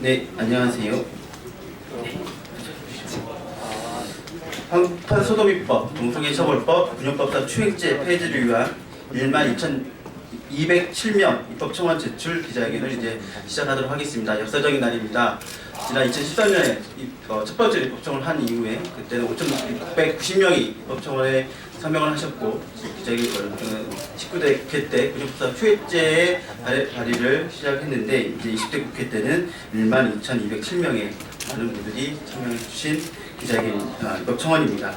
네, 안녕하세요. 한국판 소도미법, 동성애 처벌법, 군용법상 추행죄 폐지를 위한 12,207명 입법청원 제출 기자회견을 이제 시작하도록 하겠습니다. 역사적인 날입니다. 지난 2013년에 첫 번째 입법청원을 한 이후에 그때는 5,690명이 입법청원에 서명을 하셨고 기자회견 19대 국회 때 군용법상 추행죄의 발의를 시작했는데 이제 20대 국회 때는 12,207명의 많은 분들이 참여해 주신 입법청원입니다.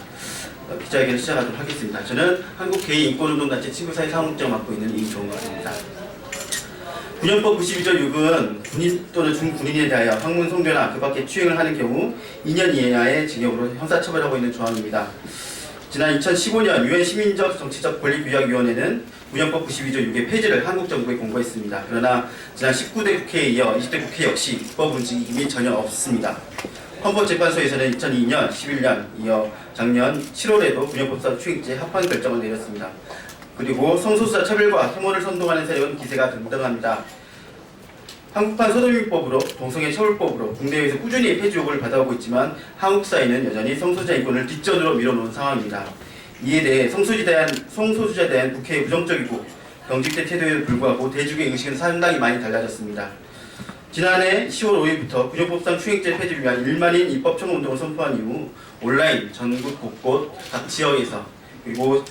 기자회견을 시작하도록 하겠습니다. 저는 한국개인인권운동단체 친구사회 사무국장 맡고 있는 이종원입니다. 군용법 92조 6은 군인 또는 준군인에 대하여 학문 성교나 그 밖에 추행을 하는 경우 2년 이하의 징역으로 형사처벌하고 있는 조항입니다. 지난 2015년 유엔 시민적 정치적 권리규약위원회는 군용법 92조 6의 폐지를 한국 정부에 공고했습니다. 그러나 지난 19대 국회에 이어 20대 국회 역시 입법 움직임이 전혀 없습니다. 헌법재판소에서는 2002년, 11년, 이어 작년 7월에도 군용법상 추행죄 합헌 결정을 내렸습니다. 그리고 성소수자 차별과 혐오를 선동하는 세력은 기세가 등등합니다. 한국판 소도미법으로 동성애 처벌법으로 국내에서 꾸준히 폐지 요구를 받아오고 있지만 한국 사회는 여전히 성소수자 인권을 뒷전으로 밀어놓은 상황입니다. 이에 대해 성소수자에 대한 국회의 부정적이고 경직된 태도에도 불구하고 대중의 의식은 상당히 많이 달라졌습니다. 지난해 10월 5일부터 군용법상 추행죄 폐지를 위한 1만인 입법청원 운동을 선포한 이후 온라인 전국 곳곳 각 지역에서 그리고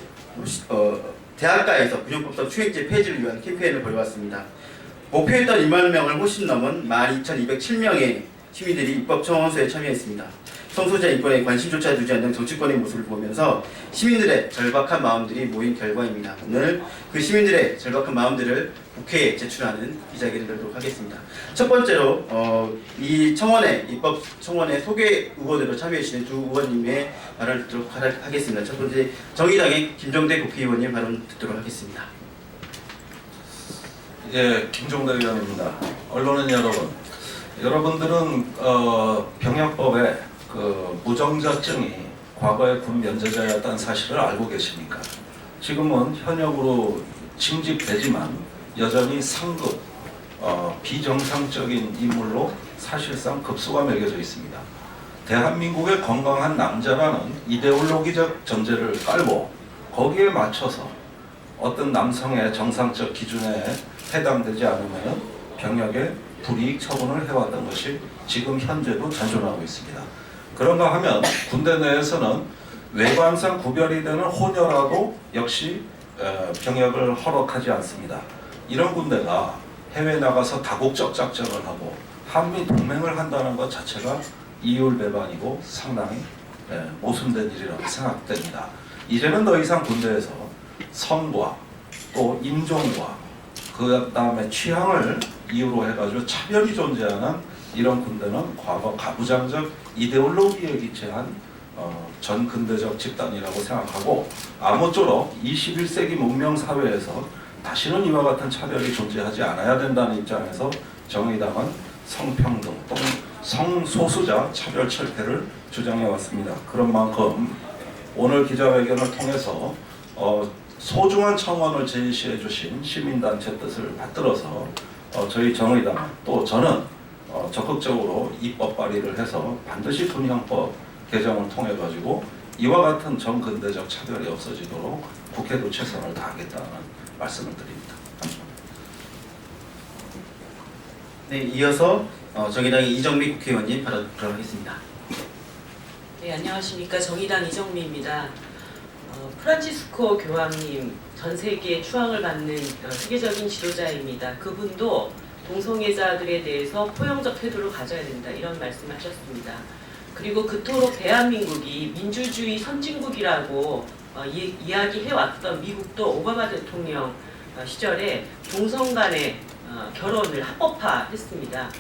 대학가에서 군용법상 추행죄 폐지를 위한 캠페인을 벌여왔습니다. 목표했던 1만 명을 훨씬 넘은 12,207명의 시민들이 입법청원서에 참여했습니다. 성소수자 인권에 관심조차 두지 않는 정치권의 모습을 보면서 시민들의 절박한 마음들이 모인 결과입니다. 오늘 그 시민들의 절박한 마음들을 국회에 제출하는 기자회견을 열도록 하겠습니다. 첫 번째로 이 입법 청원에 소개 의원으로 참여해 주시는 두 의원님의 발언을 듣도록 하겠습니다. 첫 번째 정의당의 김종대 국회의원님 발언 듣도록 하겠습니다. 예, 김종대 의원입니다. 언론인 여러분들은 병역법에 그 무정자증이 과거에 군 면제자였다는 사실을 알고 계십니까? 지금은 현역으로 징집되지만 여전히 상급 비정상적인 인물로 사실상 급수가 매겨져 있습니다. 대한민국의 건강한 남자라는 이데올로기적 전제를 깔고 거기에 맞춰서 어떤 남성의 정상적 기준에 해당되지 않으면 병역에 불이익 처분을 해왔던 것이 지금 현재도 잔존하고 있습니다. 그런가 하면 군대 내에서는 외관상 구별이 되는 호녀라도 역시 병역을 허락하지 않습니다. 이런 군대가 해외 나가서 다국적 작전을 하고 한미 동맹을 한다는 것 자체가 이율배반이고 상당히 모순된 일이라고 생각됩니다. 이제는 더 이상 군대에서 성과 또 인종과 그 다음에 취향을 이유로 해가지고 차별이 존재하는 이런 군대는 과거 가부장적 이데올로기에 기초한 전근대적 집단이라고 생각하고 아무쪼록 21세기 문명 사회에서 다시는 이와 같은 차별이 존재하지 않아야 된다는 입장에서 정의당은 성평등 또는 성소수자 차별 철폐를 주장해 왔습니다. 그런 만큼 오늘 기자회견을 통해서 소중한 청원을 제시해 주신 시민단체 뜻을 받들어서 저희 정의당 또 저는 적극적으로 입법 발의를 해서 반드시 군형법 개정을 통해 가지고 이와 같은 정근대적 차별이 없어지도록 국회도 최선을 다하겠다는 말씀을 드립니다. 감사합니다. 네, 이어서 정의당의 이정미 국회의원님 발언 들어가겠습니다. 네, 안녕하십니까. 정의당 이정미입니다. 프란치스코 교황님 전 세계에 추앙을 받는 세계적인 지도자입니다. 그분도 동성애자들에 대해서 포용적 태도를 가져야 된다 이런 말씀을 하셨습니다. 그리고 그토록 대한민국이 민주주의 선진국이라고 이야기해왔던 미국도 오바마 대통령 시절에 동성 간의 결혼을 합법화했습니다.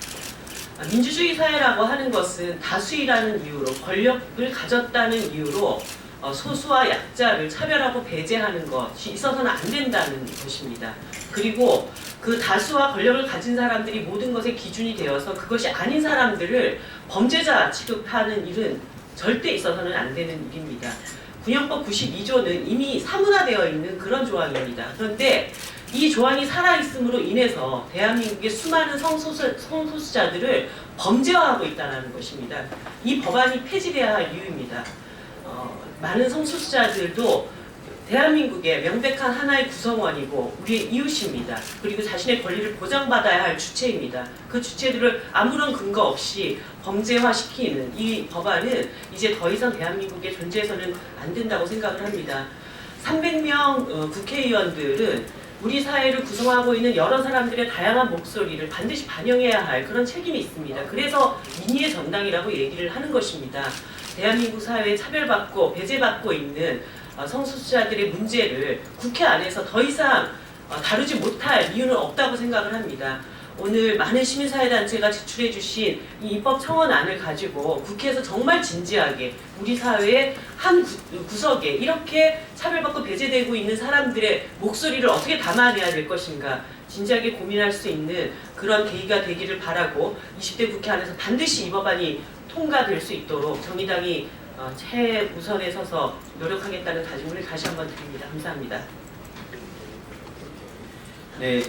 민주주의 사회라고 하는 것은 다수이라는 이유로 권력을 가졌다는 이유로 소수와 약자를 차별하고 배제하는 것이 있어서는 안 된다는 것입니다. 그리고 그 다수와 권력을 가진 사람들이 모든 것의 기준이 되어서 그것이 아닌 사람들을 범죄자 취급하는 일은 절대 있어서는 안 되는 일입니다. 군형법 92조는 이미 사문화되어 있는 그런 조항입니다. 그런데 이 조항이 살아있음으로 인해서 대한민국의 수많은 성소수자들을 범죄화하고 있다는 것입니다. 이 법안이 폐지돼야 할 이유입니다. 많은 성소수자들도 대한민국의 명백한 하나의 구성원이고 우리의 이웃입니다. 그리고 자신의 권리를 보장받아야 할 주체입니다. 그 주체들을 아무런 근거 없이 범죄화시키는 이 법안은 이제 더 이상 대한민국에 존재해서는 안 된다고 생각을 합니다. 300명 국회의원들은 우리 사회를 구성하고 있는 여러 사람들의 다양한 목소리를 반드시 반영해야 할 그런 책임이 있습니다. 그래서 민의의 정당이라고 얘기를 하는 것입니다. 대한민국 사회에 차별받고 배제받고 있는 성소수자들의 문제를 국회 안에서 더 이상 다루지 못할 이유는 없다고 생각을 합니다. 오늘 많은 시민사회단체가 제출해 주신 이 입법 청원안을 가지고 국회에서 정말 진지하게 우리 사회의 한 구석에 이렇게 차별받고 배제되고 있는 사람들의 목소리를 어떻게 담아내야 될 것인가 진지하게 고민할 수 있는 그런 계기가 되기를 바라고 20대 국회 안에서 반드시 이 법안이 통과될 수 있도록 정의당이 최우선에 서서 노력하겠다는 다짐을 다시 한번 드립니다. 감사합니다. 네,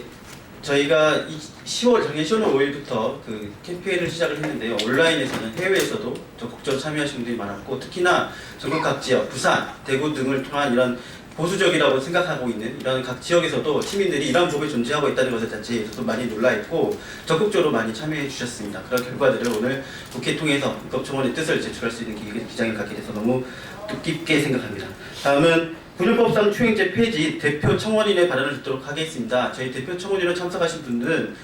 저희가 작년 10월 5일부터 그 캠페인을 시작을 했는데요. 온라인에서는 해외에서도 적극적으로 참여하시는 분들이 많았고 특히나 전국 각 지역, 부산, 대구 등을 통한 이런 보수적이라고 생각하고 있는 이런 각 지역에서도 시민들이 이런 법이 존재하고 있다는 것에 자체에서도 많이 놀라있고 적극적으로 많이 참여해 주셨습니다. 그런 결과들을 오늘 국회 통해서 입법청원의 뜻을 제출할 수 있는 기장을 갖게 돼서 너무 뜻깊게 생각합니다. 다음은 군용법상 추행죄 폐지 대표 청원인의 발언을 듣도록 하겠습니다. 저희 대표 청원인으로 참석하신 분들은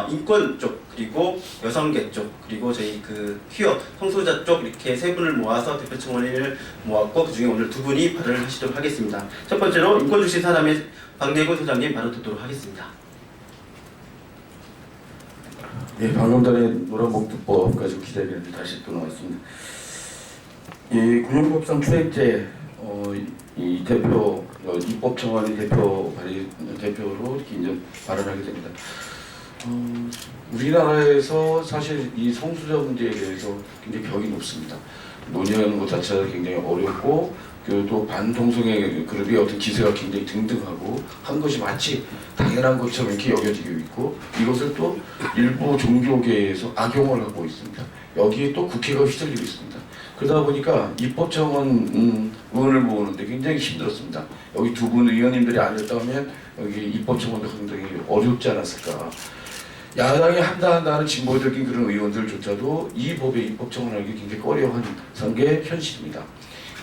인권 쪽, 그리고 여성계 쪽, 그리고 저희 그 퀴어, 성소수자 쪽 이렇게 세 분을 모아서 대표 청원인을 모았고 그 중에 오늘 두 분이 발언을 하시도록 하겠습니다. 첫 번째로 인권주신 사람의 박내곤 소장님 발언 듣도록 하겠습니다. 네, 방금 전에 노란봉투법 가지고 기자회견에 다시 또 나왔습니다. 이 군용법상 추행죄 이 대표 입법청원의 대표로 이렇게 이제 발언하게 됩니다. 우리나라에서 사실 이 성소수자 문제에 대해서 굉장히 벽이 높습니다. 논의하는 것 자체가 굉장히 어렵고 또 반동성애 그룹의 어떤 기세가 굉장히 등등하고 한 것이 마치 당연한 것처럼 이렇게 여겨지고 있고 이것을 또 일부 종교계에서 악용을 하고 있습니다. 여기에 또 국회가 휘둘리고 있습니다. 그러다 보니까 입법청원 의원을 모으는데 굉장히 힘들었습니다. 여기 두 분 의원님들이 아니었다면 여기 입법청원도 굉장히 어렵지 않았을까. 야당이 한다는 진보적인 그런 의원들조차도 이 법의 입법청원을 하기 굉장히 꺼려하는 게 현실입니다.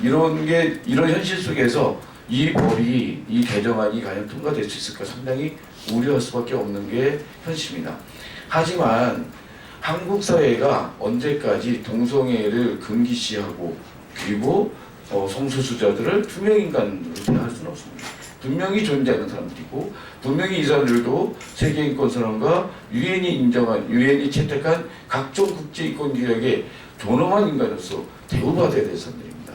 이런 현실 속에서 이 법이, 이 개정안이 과연 통과될 수 있을까 상당히 우려할 수밖에 없는 게 현실입니다. 하지만 한국 사회가 언제까지 동성애를 금기시하고 그리고 성소수자들을 투명인간으로 대할 수는 없습니다. 분명히 존재하는 사람들이고 분명히 이 사람들도 세계인권선언과 유엔이 채택한 각종 국제인권규약에 존엄한 인간으로서 대우받아야 될 사람들입니다.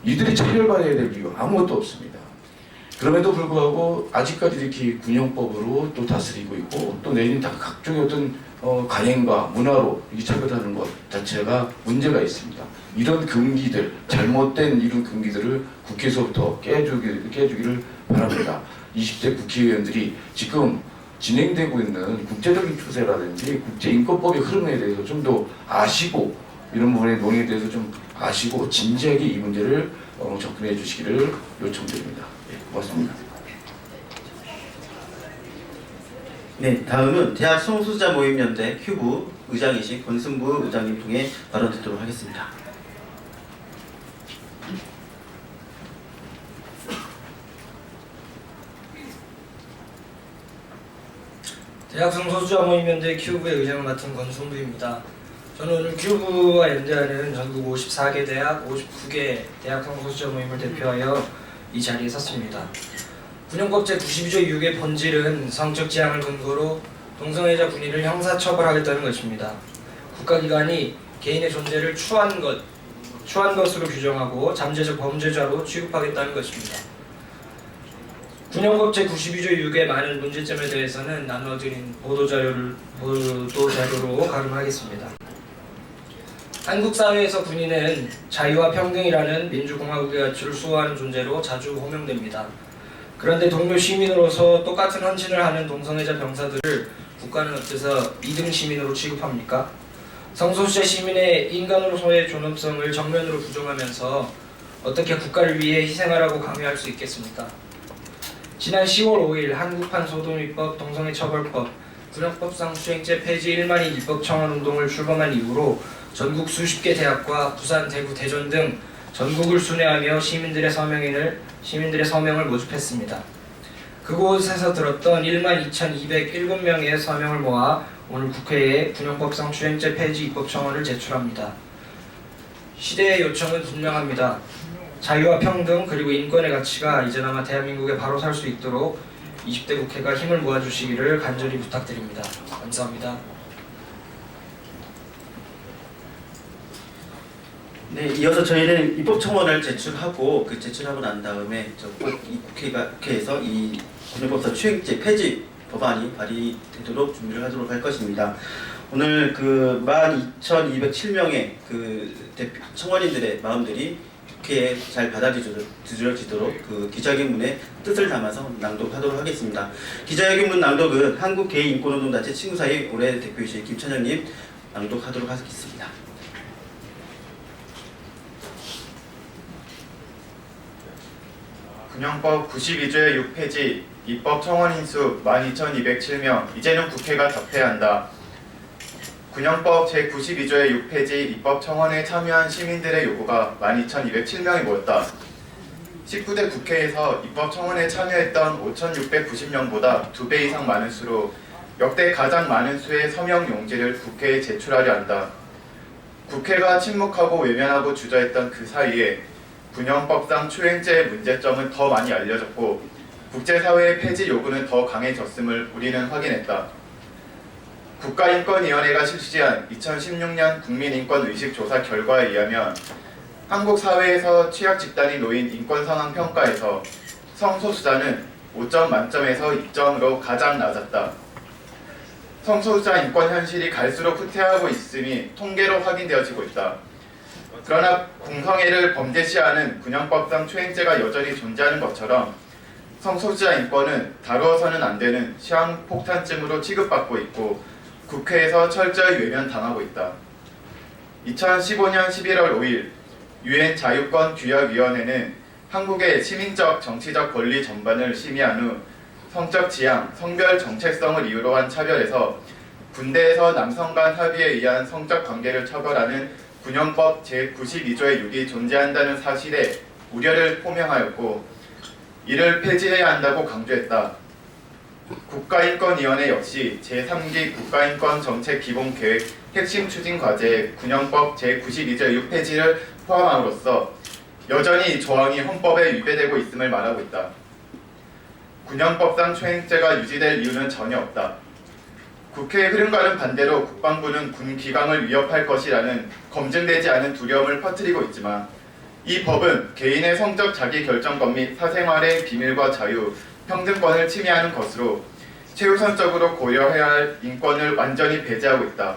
이들이 차별받아야 될 이유 아무것도 없습니다. 그럼에도 불구하고 아직까지 이렇게 군용법으로 또 다스리고 있고 또 내년 다 각종의 어떤 관행과 문화로 이 차별하는 것 자체가 문제가 있습니다. 이런 금기들, 잘못된 이런 금기들을 국회에서부터 깨주기를 바랍니다. 20대 국회의원들이 지금 진행되고 있는 국제적인 추세라든지 국제인권법의 흐름에 대해서 좀 더 아시고 이런 부분의 논의에 대해서 좀 아시고 진지하게 이 문제를 접근해 주시기를 요청드립니다. 네, 고맙습니다. 네, 다음은 대학 성소수자 모임연대 큐브 의장이신 권순부 의장님 통해 발언 듣도록 하겠습니다. 대학 성소수자 모임연대 큐브의 의장을 맡은 권순부입니다. 저는 오늘 큐브와 연대하는 전국 54개 대학, 59개 대학 성소수자 모임을 대표하여 이 자리에 섰습니다. 군용법 제92조 6의 본질은 성적 지향을 근거로 동성애자 군인을 형사처벌하겠다는 것입니다. 국가기관이 개인의 존재를 추한 것으로 규정하고 잠재적 범죄자로 취급하겠다는 것입니다. 군용법 제92조 6의 많은 문제점에 대해서는 나눠드린 보도자료로 가름하겠습니다. 한국 사회에서 군인은 자유와 평등이라는 민주공화국의 가치를 수호하는 존재로 자주 호명됩니다. 그런데 동료 시민으로서 똑같은 헌신을 하는 동성애자 병사들을 국가는 어째서 2등 시민으로 취급합니까? 성소수자 시민의 인간으로서의 존엄성을 정면으로 부정하면서 어떻게 국가를 위해 희생하라고 강요할 수 있겠습니까? 지난 10월 5일 한국판 소도미법, 동성애 처벌법, 군역법상 수행죄 폐지 1만인 입법 청원 운동을 출범한 이후로 전국 수십 개 대학과 부산, 대구, 대전 등 전국을 순회하며 시민들의 서명을 모집했습니다. 그곳에서 들었던 12,207명의 서명을 모아 오늘 국회에 군역법상 수행죄 폐지 입법 청원을 제출합니다. 시대의 요청은 분명합니다. 자유와 평등 그리고 인권의 가치가 이제나마 대한민국에 바로 살 수 있도록 20대 국회가 힘을 모아주시기를 간절히 부탁드립니다. 감사합니다. 네, 이어서 저희는 입법 청원을 제출하고 제출하고 난 다음에 이 국회에서 이 군역법상 추행죄 폐지 법안이 발의되도록 준비를 하도록 할 것입니다. 오늘 12,207명의 청원인들의 마음들이 국회에 잘 받아들여지도록 기자회견문에 뜻을 담아서 낭독하도록 하겠습니다. 기자회견문 낭독은 한국개인인권운동단체 친구사이 올해 대표이신 김찬영님 낭독하도록 하겠습니다. 군역법 92조의 6폐지, 입법 청원인 수 12,207명, 이제는 국회가 답해야 한다. 군역법 제92조의 6폐지, 입법 청원에 참여한 시민들의 요구가 12,207명이 모였다. 19대 국회에서 입법 청원에 참여했던 5,690명보다 2배 이상 많은 수로 역대 가장 많은 수의 서명 용지를 국회에 제출하려 한다. 국회가 침묵하고 외면하고 주저했던 그 사이에 군역법상 추행죄의 문제점은 더 많이 알려졌고 국제사회의 폐지 요구는 더 강해졌음을 우리는 확인했다. 국가인권위원회가 실시한 2016년 국민인권의식조사 결과에 의하면 한국 사회에서 취약 집단이 놓인 인권 상황 평가에서 성소수자는 5점 만점에서 2점으로 가장 낮았다. 성소수자 인권 현실이 갈수록 후퇴하고 있음이 통계로 확인되어지고 있다. 그러나 공성애를 범죄시하는 군역법상 추행죄가 여전히 존재하는 것처럼 성소수자 인권은 다루어서는 안 되는 시한폭탄쯤으로 취급받고 있고 국회에서 철저히 외면당하고 있다. 2015년 11월 5일 유엔 자유권규약위원회는 한국의 시민적 정치적 권리 전반을 심의한 후 성적 지향, 성별 정체성을 이유로 한 차별에서 군대에서 남성 간 합의에 의한 성적 관계를 처벌하는 군역법 제92조의 6이 존재한다는 사실에 우려를 표명하였고 이를 폐지해야 한다고 강조했다. 국가인권위원회 역시 제3기 국가인권정책기본계획 핵심 추진과제에 군역법 제92조의 6 폐지를 포함함으로써 여전히 이 조항이 헌법에 위배되고 있음을 말하고 있다. 군역법상 추행죄가 유지될 이유는 전혀 없다. 국회의 흐름과는 반대로 국방부는 군 기강을 위협할 것이라는 검증되지 않은 두려움을 퍼뜨리고 있지만 이 법은 개인의 성적 자기결정권 및 사생활의 비밀과 자유, 평등권을 침해하는 것으로 최우선적으로 고려해야 할 인권을 완전히 배제하고 있다.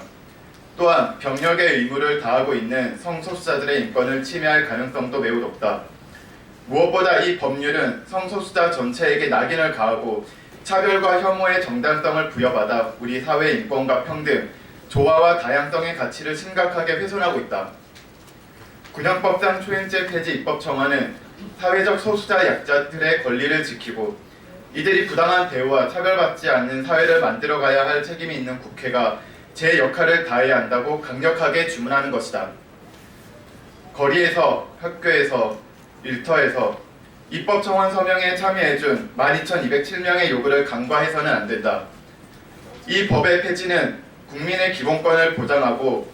또한 병력의 의무를 다하고 있는 성소수자들의 인권을 침해할 가능성도 매우 높다. 무엇보다 이 법률은 성소수자 전체에게 낙인을 가하고 차별과 혐오의 정당성을 부여받아 우리 사회의 인권과 평등, 조화와 다양성의 가치를 심각하게 훼손하고 있다. 군역법상 추행죄 폐지 입법 청원은 사회적 소수자 약자들의 권리를 지키고 이들이 부당한 대우와 차별받지 않는 사회를 만들어가야 할 책임이 있는 국회가 제 역할을 다해야 한다고 강력하게 주문하는 것이다. 거리에서, 학교에서, 일터에서 입법 청원 서명에 참여해준 12,207명의 요구를 간과해서는 안 된다. 이 법의 폐지는 국민의 기본권을 보장하고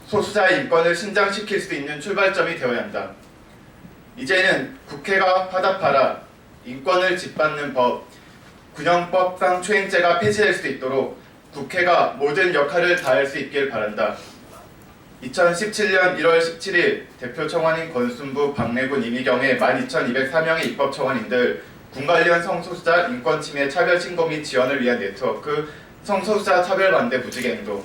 소수자의 인권을 신장시킬 수 있는 출발점이 되어야 한다. 이제는 국회가 화답하라, 인권을 짓밟는 법, 군역법상 추행죄가 폐지될 수 있도록 국회가 모든 역할을 다할 수 있길 바란다. 2017년 1월 17일 대표 청원인 권순부, 박래군, 이미경의 12,204명의 입법 청원인들 군 관련 성소수자 인권 침해 차별 신고 및 지원을 위한 네트워크 성소수자 차별 반대 무지개 행동.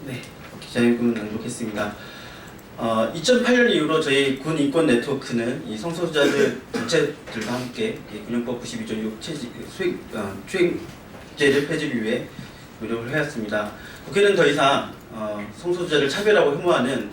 네, 기자회견문 낭독했습니다. 2008년 이후로 저희 군 인권 네트워크는 이 성소수자들 전체들과 함께 이 군형법 92조 6 추행죄를 폐지를 위해 노력을 해왔습니다. 국회는 더 이상 성소수자를 차별하고 혐오하는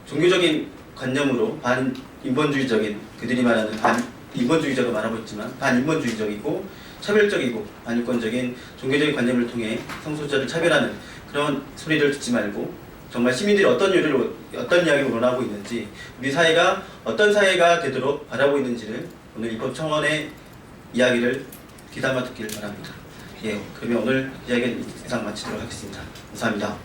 종교적인 관념으로 반인본주의적인, 그들이 말하는 반인본주의자가 말하고 있지만 반인본주의적이고 차별적이고 반인권적인 종교적인 관념을 통해 성소수자를 차별하는 그런 소리를 듣지 말고 정말 시민들이 어떤 이야기를 원하고 있는지, 우리 사회가 어떤 사회가 되도록 바라고 있는지를 오늘 입법청원의 이야기를 귀담아 듣기를 바랍니다. 예, 그러면 오늘 이야기는 이상 마치도록 하겠습니다. 감사합니다.